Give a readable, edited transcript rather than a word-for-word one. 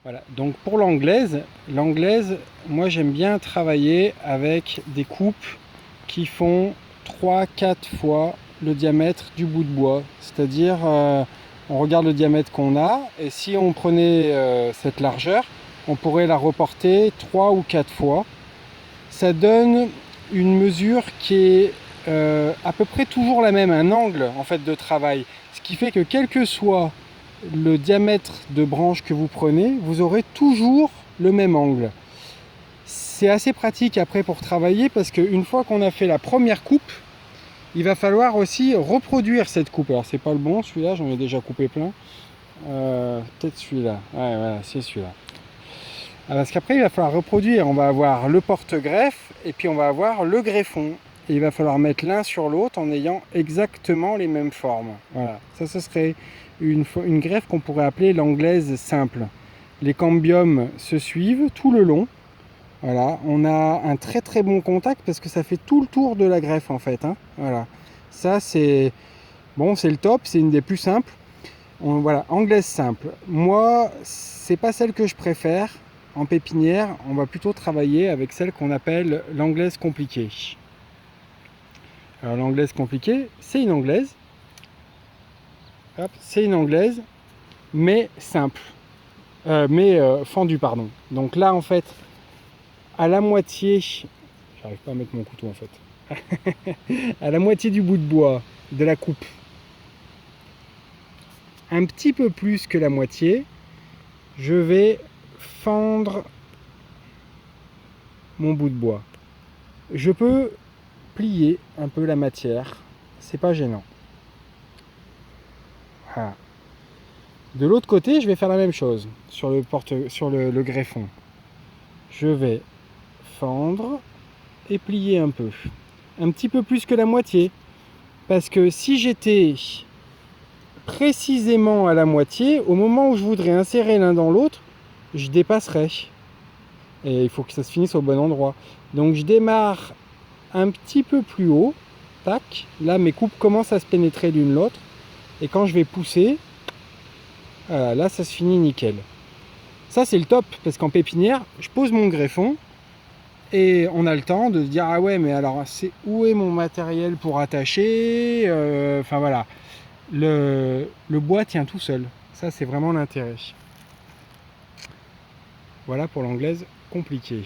Voilà, donc pour l'anglaise, moi j'aime bien travailler avec des coupes qui font 3-4 fois le diamètre du bout de bois. C'est-à-dire, on regarde le diamètre qu'on a, et si on prenait cette largeur, on pourrait la reporter 3 ou 4 fois. Ça donne une mesure qui est à peu près toujours la même, un angle en fait de travail. Ce qui fait que quel que soit le diamètre de branche que vous prenez, vous aurez toujours le même angle. C'est assez pratique après pour travailler parce qu'une fois qu'on a fait la première coupe, il va falloir aussi reproduire cette coupe. Alors c'est pas le bon celui-là, j'en ai déjà coupé plein. Peut-être celui-là, ouais voilà, c'est celui-là. Parce qu'après il va falloir reproduire, on va avoir le porte-greffe et puis on va avoir le greffon. Et il va falloir mettre l'un sur l'autre en ayant exactement les mêmes formes. Voilà, ça ce serait une greffe qu'on pourrait appeler l'anglaise simple. Les cambiums se suivent tout le long. Voilà, on a un très très bon contact parce que ça fait tout le tour de la greffe en fait. Hein. Voilà, ça c'est bon, c'est le top, c'est une des plus simples. Voilà, anglaise simple. Moi, c'est pas celle que je préfère. En pépinière, on va plutôt travailler avec celle qu'on appelle l'anglaise compliquée. Alors l'anglaise compliquée, c'est une anglaise. C'est une anglaise, mais simple. Mais fendue, pardon. Donc là, en fait, à la moitié, j'arrive pas à mettre mon couteau en fait, à la moitié du bout de bois de la coupe, un petit peu plus que la moitié, je vais fendre mon bout de bois. Je peux plier un peu la matière, c'est pas gênant. Voilà. De l'autre côté, je vais faire la même chose sur le greffon. Je vais fendre et plier un petit peu plus que la moitié, parce que si j'étais précisément à la moitié, au moment où je voudrais insérer l'un dans l'autre, je dépasserais. Et il faut que ça se finisse au bon endroit. Donc je démarre un petit peu plus haut, tac, là mes coupes commencent à se pénétrer l'une l'autre, et quand je vais pousser, voilà, là ça se finit nickel. Ça c'est le top, parce qu'en pépinière, je pose mon greffon, et on a le temps de se dire ah ouais, mais alors c'est où est mon matériel pour attacher, enfin voilà, le bois tient tout seul. Ça c'est vraiment l'intérêt. Voilà pour l'anglaise compliquée.